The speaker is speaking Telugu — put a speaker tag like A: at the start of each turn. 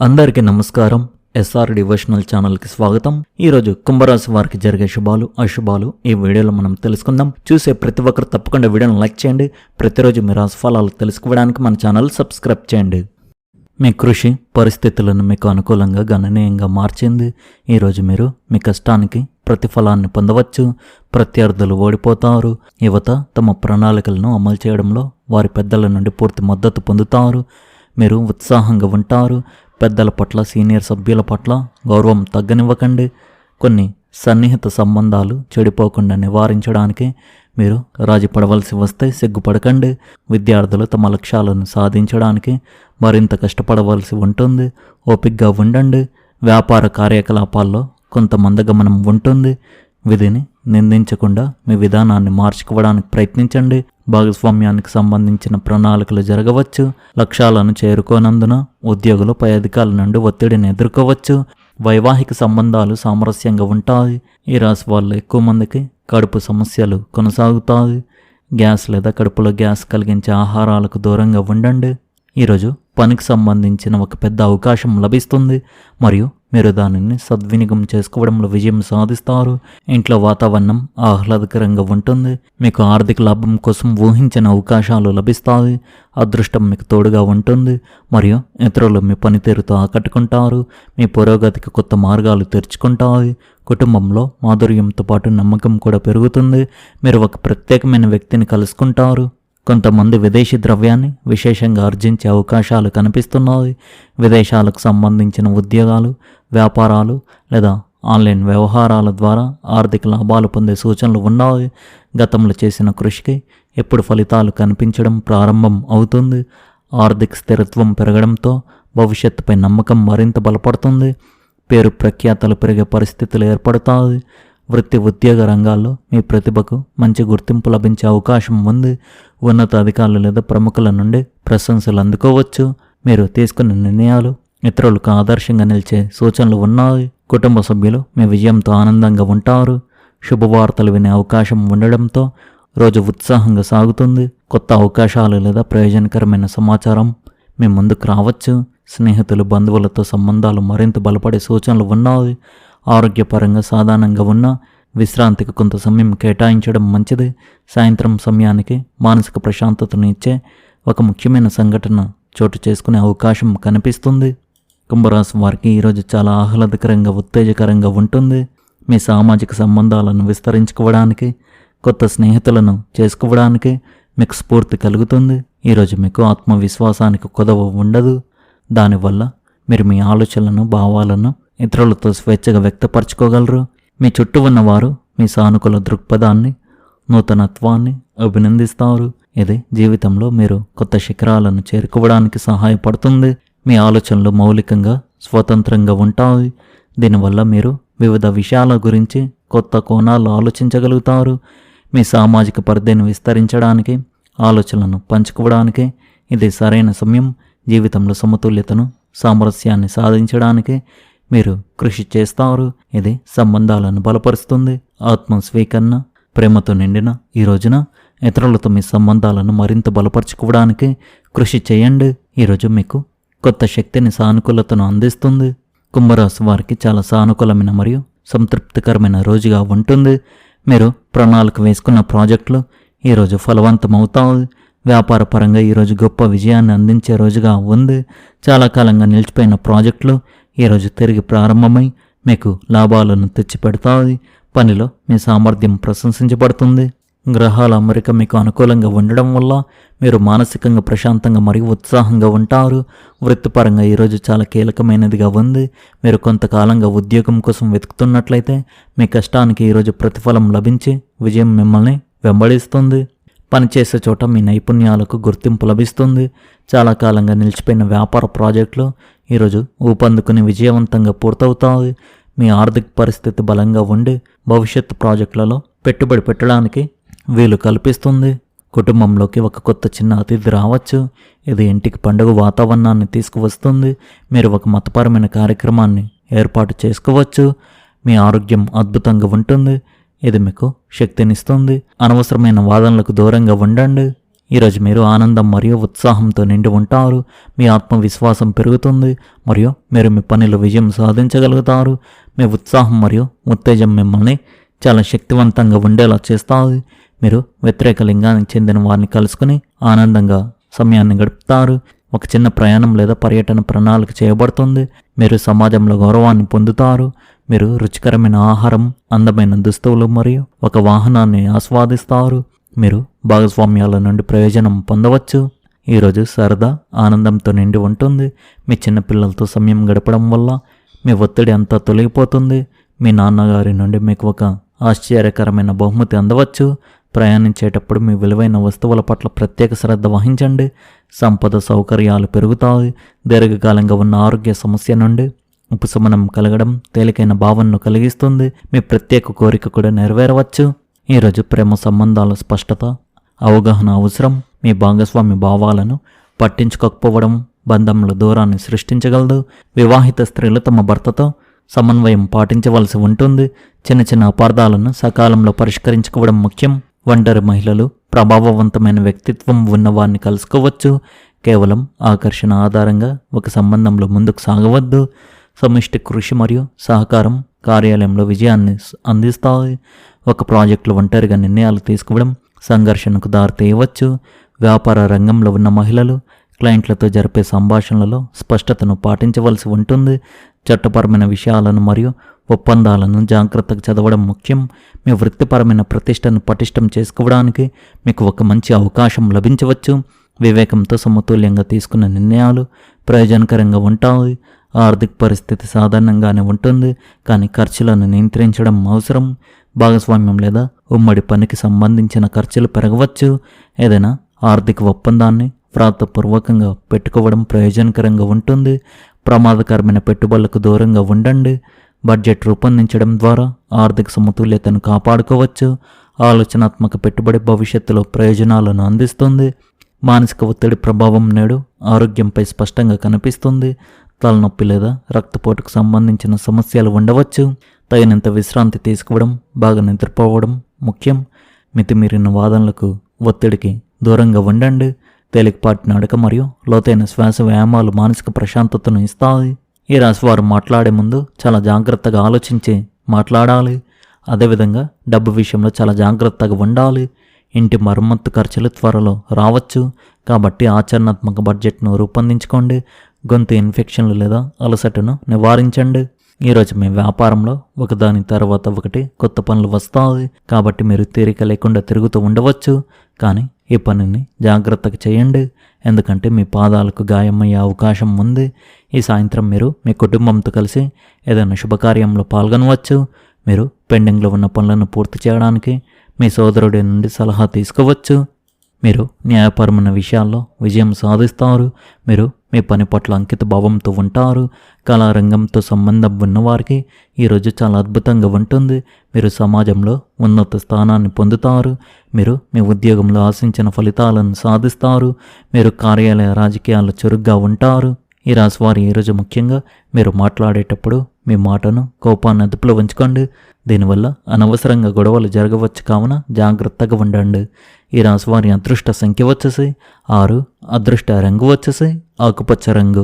A: అందరికీ నమస్కారం. ఎస్ఆర్ డివోషనల్ ఛానల్కి స్వాగతం. ఈరోజు కుంభరాశి వారికి జరిగే శుభాలు అశుభాలు ఈ వీడియోలో మనం తెలుసుకుందాం. చూసే ప్రతి ఒక్కరు తప్పకుండా వీడియోను లైక్ చేయండి. ప్రతిరోజు మీ రాశి ఫలాలు తెలుసుకోవడానికి మన ఛానల్ సబ్స్క్రైబ్ చేయండి. మీ కృషి పరిస్థితులను మీకు అనుకూలంగా గణనీయంగా మార్చింది. ఈరోజు మీరు మీ కష్టానికి ప్రతిఫలాన్ని పొందవచ్చు. ప్రత్యర్థులు ఓడిపోతారు. యువత తమ ప్రణాళికలను అమలు చేయడంలో వారి పెద్దల నుండి పూర్తి మద్దతు పొందుతారు. మీరు ఉత్సాహంగా ఉంటారు. పెద్దల పట్ల సీనియర్ సభ్యుల పట్ల గౌరవం తగ్గనివ్వకండి. కొన్ని సన్నిహిత సంబంధాలు చెడిపోకుండా నివారించడానికి మీరు రాజీ పడవలసి వస్తే సిగ్గుపడకండి. విద్యార్థులు తమ లక్ష్యాలను సాధించడానికి మరింత కష్టపడవలసి ఉంటుంది. ఓపికగా ఉండండి. వ్యాపార కార్యకలాపాల్లో కొంత మందగమనం ఉంటుంది. విధిని నిందించకుండా మీ విధానాన్ని మార్చుకోవడానికి ప్రయత్నించండి. భాగస్వామ్యానికి సంబంధించిన ప్రణాళికలు జరగవచ్చు. లక్ష్యాలను చేరుకోనందున ఉద్యోగులు పై అధికారుల నుండి ఒత్తిడిని ఎదుర్కోవచ్చు. వైవాహిక సంబంధాలు సామరస్యంగా ఉంటాయి. ఈ రాశి వాళ్ళు ఎక్కువ మందికి కడుపు సమస్యలు కొనసాగుతాయి. గ్యాస్ లేదా కడుపులో గ్యాస్ కలిగించే ఆహారాలకు దూరంగా ఉండండి. ఈరోజు పనికి సంబంధించిన ఒక పెద్ద అవకాశం లభిస్తుంది మరియు మీరు దానిని సద్వినియోగం చేసుకోవడంలో విజయం సాధిస్తారు. ఇంట్లో వాతావరణం ఆహ్లాదకరంగా ఉంటుంది. మీకు ఆర్థిక లాభం కోసం ఊహించిన అవకాశాలు లభిస్తాయి. అదృష్టం మీకు తోడుగా ఉంటుంది మరియు ఇతరులు మీ పనితీరుతో ఆకట్టుకుంటారు. మీ పురోగతికి కొత్త మార్గాలు తెరుచుకుంటాయి. కుటుంబంలో మాధుర్యంతో పాటు నమ్మకం కూడా పెరుగుతుంది. మీరు ఒక ప్రత్యేకమైన వ్యక్తిని కలుసుకుంటారు. కొంతమంది విదేశీ ద్రవ్యాన్ని విశేషంగా ఆర్జించే అవకాశాలు కనిపిస్తున్నాయి. విదేశాలకు సంబంధించిన ఉద్యోగాలు, వ్యాపారాలు లేదా ఆన్లైన్ వ్యవహారాల ద్వారా ఆర్థిక లాభాలు పొందే సూచనలు ఉన్నాయి. గతంలో చేసిన కృషికి ఎప్పుడు ఫలితాలు కనిపించడం ప్రారంభం అవుతుంది. ఆర్థిక స్థిరత్వం పెరగడంతో భవిష్యత్తుపై నమ్మకం మరింత బలపడుతుంది. పేరు ప్రఖ్యాతలు పెరిగే పరిస్థితులు ఏర్పడతాయి. వృత్తి ఉద్యోగ రంగాల్లో మీ ప్రతిభకు మంచి గుర్తింపు లభించే అవకాశం ఉంది. ఉన్నత అధికారులు లేదా ప్రముఖుల నుండి ప్రశంసలు అందుకోవచ్చు. మీరు తీసుకున్న నిర్ణయాలు ఇతరులకు ఆదర్శంగా నిలిచే సూచనలు ఉన్నాయి. కుటుంబ సభ్యులు మీ విజయంతో ఆనందంగా ఉంటారు. శుభవార్తలు వినే అవకాశం ఉండడంతో రోజు ఉత్సాహంగా సాగుతుంది. కొత్త అవకాశాలు లేదా ప్రయోజనకరమైన సమాచారం మీ ముందుకు రావచ్చు. స్నేహితులు బంధువులతో సంబంధాలు మరింత బలపడే సూచనలు ఉన్నాయి. ఆరోగ్యపరంగా సాధారణంగా ఉన్న విశ్రాంతికి కొంత సమయం కేటాయించడం మంచిది. సాయంత్రం సమయానికి మానసిక ప్రశాంతతను ఇచ్చే ఒక ముఖ్యమైన సంఘటన చోటు చేసుకునే అవకాశం కనిపిస్తుంది. కుంభరాశి వారికి ఈరోజు చాలా ఆహ్లాదకరంగా ఉత్తేజకరంగా ఉంటుంది. మీ సామాజిక సంబంధాలను విస్తరించుకోవడానికి కొత్త స్నేహితులను చేసుకోవడానికి మీకు స్ఫూర్తి కలుగుతుంది. ఈరోజు మీకు ఆత్మవిశ్వాసానికి కొదవ ఉండదు. దానివల్ల మీరు మీ ఆలోచనలను భావాలను ఇతరులతో స్వేచ్ఛగా వ్యక్తపరచుకోగలరు. మీ చుట్టూ ఉన్నవారు మీ సానుకూల దృక్పథాన్ని నూతనత్వాన్ని అభినందిస్తారు. ఇది జీవితంలో మీరు కొత్త శిఖరాలను చేరుకోవడానికి సహాయపడుతుంది. మీ ఆలోచనలు మౌలికంగా స్వతంత్రంగా ఉంటాయి. దీనివల్ల మీరు వివిధ విషయాల గురించి కొత్త కోణాల్లో ఆలోచించగలుగుతారు. మీ సామాజిక పరిధిని విస్తరించడానికి ఆలోచనలను పంచుకోవడానికి ఇది సరైన సమయం. జీవితంలో సమతుల్యతను సామరస్యాన్ని సాధించడానికి మీరు కృషి చేస్తారు. ఇది సంబంధాలను బలపరుస్తుంది. ఆత్మ స్వీకరణ ప్రేమతో నిండిన ఈ రోజున ఇతరులతో మీ సంబంధాలను మరింత బలపరుచుకోవడానికి కృషి చేయండి. ఈరోజు మీకు కొత్త శక్తిని సానుకూలతను అందిస్తుంది. కుంభరాశి వారికి చాలా సానుకూలమైన మరియు సంతృప్తికరమైన రోజుగా ఉంటుంది. మీరు ప్రణాళిక వేసుకున్న ప్రాజెక్టులు ఈరోజు ఫలవంతమవుతాయి. వ్యాపార పరంగా ఈరోజు గొప్ప విజయాన్ని అందించే రోజుగా ఉంది. చాలా కాలంగా నిలిచిపోయిన ప్రాజెక్టులు ఈరోజు తిరిగి ప్రారంభమై మీకు లాభాలను తెచ్చిపెడతాయి. పనిలో మీ సామర్థ్యం ప్రశంసించబడుతుంది. గ్రహాల అమరిక మీకు అనుకూలంగా ఉండడం వల్ల మీరు మానసికంగా ప్రశాంతంగా మరియు ఉత్సాహంగా ఉంటారు. వృత్తిపరంగా ఈరోజు చాలా కీలకమైనదిగా ఉంది. మీరు కొంతకాలంగా ఉద్యోగం కోసం వెతుకుతున్నట్లయితే మీ కష్టానికి ఈరోజు ప్రతిఫలం లభించి విజయం మిమ్మల్ని వెంబడిస్తుంది. పనిచేసే చోట మీ నైపుణ్యాలకు గుర్తింపు లభిస్తుంది. చాలా కాలంగా నిలిచిపోయిన వ్యాపార ప్రాజెక్టులు ఈరోజు ఊపందుకుని విజయవంతంగా పూర్తవుతాయి. మీ ఆర్థిక పరిస్థితి బలంగా ఉండి భవిష్యత్తు ప్రాజెక్టులలో పెట్టుబడి పెట్టడానికి వీలు కల్పిస్తుంది. కుటుంబంలోకి ఒక కొత్త చిన్న అతిథి రావచ్చు. ఇది ఇంటికి పండుగ వాతావరణాన్ని తీసుకువస్తుంది. మీరు ఒక మతపరమైన కార్యక్రమాన్ని ఏర్పాటు చేసుకోవచ్చు. మీ ఆరోగ్యం అద్భుతంగా ఉంటుంది. ఇది మీకు శక్తినిస్తుంది. అనవసరమైన వాదనలకు దూరంగా ఉండండి. ఈరోజు మీరు ఆనందం మరియు ఉత్సాహంతో నిండి ఉంటారు. మీ ఆత్మవిశ్వాసం పెరుగుతుంది మరియు మీరు మీ పనిలో విజయం సాధించగలుగుతారు. మీ ఉత్సాహం మరియు ఉత్తేజం మిమ్మల్ని చాలా శక్తివంతంగా ఉండేలా చేస్తుంది. మీరు వ్యతిరేక లింగానికి చెందిన వారిని కలుసుకుని ఆనందంగా సమయాన్ని గడుపుతారు. ఒక చిన్న ప్రయాణం లేదా పర్యటన ప్రణాళిక చేయబడుతుంది. మీరు సమాజంలో గౌరవాన్ని పొందుతారు. మీరు రుచికరమైన ఆహారం, అందమైన దుస్తువులు మరియు ఒక వాహనాన్ని ఆస్వాదిస్తారు. మీరు భాగస్వామ్యాల నుండి ప్రయోజనం పొందవచ్చు. ఈరోజు సరదా ఆనందంతో నిండి ఉంటుంది. మీ చిన్నపిల్లలతో సమయం గడపడం వల్ల మీ ఒత్తిడి అంతా తొలగిపోతుంది. మీ నాన్నగారి నుండి మీకు ఒక ఆశ్చర్యకరమైన బహుమతి అందవచ్చు. ప్రయాణించేటప్పుడు మీ విలువైన వస్తువుల పట్ల ప్రత్యేక శ్రద్ధ వహించండి. సంపద సౌకర్యాలు పెరుగుతాయి. దీర్ఘకాలంగా ఉన్న ఆరోగ్య సమస్య నుండి ఉపశమనం కలగడం తేలికైన భావనను కలిగిస్తుంది. మీ ప్రత్యేక కోరిక కూడా నెరవేరవచ్చు. ఈరోజు ప్రేమ సంబంధాల స్పష్టత, అవగాహన అవసరం. మీ భాగస్వామి భావాలను పట్టించుకోకపోవడం బంధంలో దూరాన్ని సృష్టించగలదు. వివాహిత స్త్రీలు తమ భర్తతో సమన్వయం పాటించవలసి ఉంటుంది. చిన్న చిన్న అపార్థాలను సకాలంలో పరిష్కరించుకోవడం ముఖ్యం. ఒంటరి మహిళలు ప్రభావవంతమైన వ్యక్తిత్వం ఉన్నవారిని కలుసుకోవచ్చు. కేవలం ఆకర్షణ ఆధారంగా ఒక సంబంధంలో ముందుకు సాగవద్దు. సమిష్టి కృషి మరియు సహకారం కార్యాలయంలో విజయాన్ని అందిస్తాయి. ఒక ప్రాజెక్టులో ఒంటరిగా నిర్ణయాలు తీసుకోవడం సంఘర్షణకు దారితీయవచ్చు. వ్యాపార రంగంలో ఉన్న మహిళలు క్లయింట్లతో జరిపే సంభాషణలలో స్పష్టతను పాటించవలసి ఉంటుంది. చట్టపరమైన విషయాలను మరియు ఒప్పందాలను జాగ్రత్తగా చదవడం ముఖ్యం. మీ వృత్తిపరమైన ప్రతిష్టను పటిష్టం చేసుకోవడానికి మీకు ఒక మంచి అవకాశం లభించవచ్చు. వివేకంతో సమతుల్యంగా తీసుకున్న నిర్ణయాలు ప్రయోజనకరంగా ఉంటాయి. ఆర్థిక పరిస్థితి సాధారణంగానే ఉంటుంది, కానీ ఖర్చులను నియంత్రించడం అవసరం. భాగస్వామ్యం లేదా ఉమ్మడి పనికి సంబంధించిన ఖర్చులు పెరగవచ్చు. ఏదైనా ఆర్థిక ఒప్పందాన్ని వ్రాతపూర్వకంగా పెట్టుకోవడం ప్రయోజనకరంగా ఉంటుంది. ప్రమాదకరమైన పెట్టుబడులకు దూరంగా ఉండండి. బడ్జెట్ రూపొందించడం ద్వారా ఆర్థిక సమతుల్యతను కాపాడుకోవచ్చు. ఆలోచనాత్మక పెట్టుబడి భవిష్యత్తులో ప్రయోజనాలను అందిస్తుంది. మానసిక ఒత్తిడి ప్రభావం నేడు ఆరోగ్యంపై స్పష్టంగా కనిపిస్తుంది. తలనొప్పి లేదా రక్తపోటుకు సంబంధించిన సమస్యలు ఉండవచ్చు. తగినంత విశ్రాంతి తీసుకోవడం, బాగా నిద్రపోవడం ముఖ్యం. మితిమీరిన వాదనలకు, ఒత్తిడికి దూరంగా ఉండండి. తేలికపాటి నడక మరియు లోతైన శ్వాస వ్యాయామాలు మానసిక ప్రశాంతతను ఇస్తాయి. ఈ రాశి వారు మాట్లాడే ముందు చాలా జాగ్రత్తగా ఆలోచించి మాట్లాడాలి. అదేవిధంగా డబ్బు విషయంలో చాలా జాగ్రత్తగా ఉండాలి. ఇంటి మరమ్మత్తు ఖర్చులు త్వరలో రావచ్చు, కాబట్టి ఆచరణాత్మక బడ్జెట్ను రూపొందించుకోండి. గొంతు ఇన్ఫెక్షన్లు లేదా అలసటను నివారించండి. ఈరోజు మీ వ్యాపారంలో ఒకదాని తర్వాత ఒకటి కొత్త పనులు వస్తాయి, కాబట్టి మీరు తీరిక లేకుండా తిరుగుతూ ఉండవచ్చు. కానీ ఈ పనిని జాగ్రత్తగా చేయండి, ఎందుకంటే మీ పాదాలకు గాయమయ్యే అవకాశం ఉంది. ఈ సాయంత్రం మీరు మీ కుటుంబంతో కలిసి ఏదైనా శుభకార్యంలో పాల్గొనవచ్చు. మీరు పెండింగ్లో ఉన్న పనులను పూర్తి చేయడానికి మీ సోదరుడి నుండి సలహా తీసుకోవచ్చు. మీరు న్యాయపరమైన విషయాల్లో విజయం సాధిస్తారు. మీరు మీ పని పట్ల అంకిత భావంతో ఉంటారు. కళారంగంతో సంబంధం ఉన్నవారికి ఈరోజు చాలా అద్భుతంగా ఉంటుంది. మీరు సమాజంలో ఉన్నత స్థానాన్ని పొందుతారు. మీరు మీ ఉద్యోగంలో ఆశించిన ఫలితాలను సాధిస్తారు. మీరు కార్యాలయ రాజకీయాల్లో చురుగ్గా ఉంటారు. ఈ రాశి వారు ఈరోజు ముఖ్యంగా మీరు మాట్లాడేటప్పుడు మీ మాటను కోపాన్ని అదుపులో ఉంచుకోండి. దీనివల్ల అనవసరంగా గొడవలు జరగవచ్చు, కావున జాగ్రత్తగా ఉండండి. ఈ రాశి వారి అదృష్ట సంఖ్య వచ్చేసి 6, అదృష్ట రంగు వచ్చేసి ఆకుపచ్చ రంగు.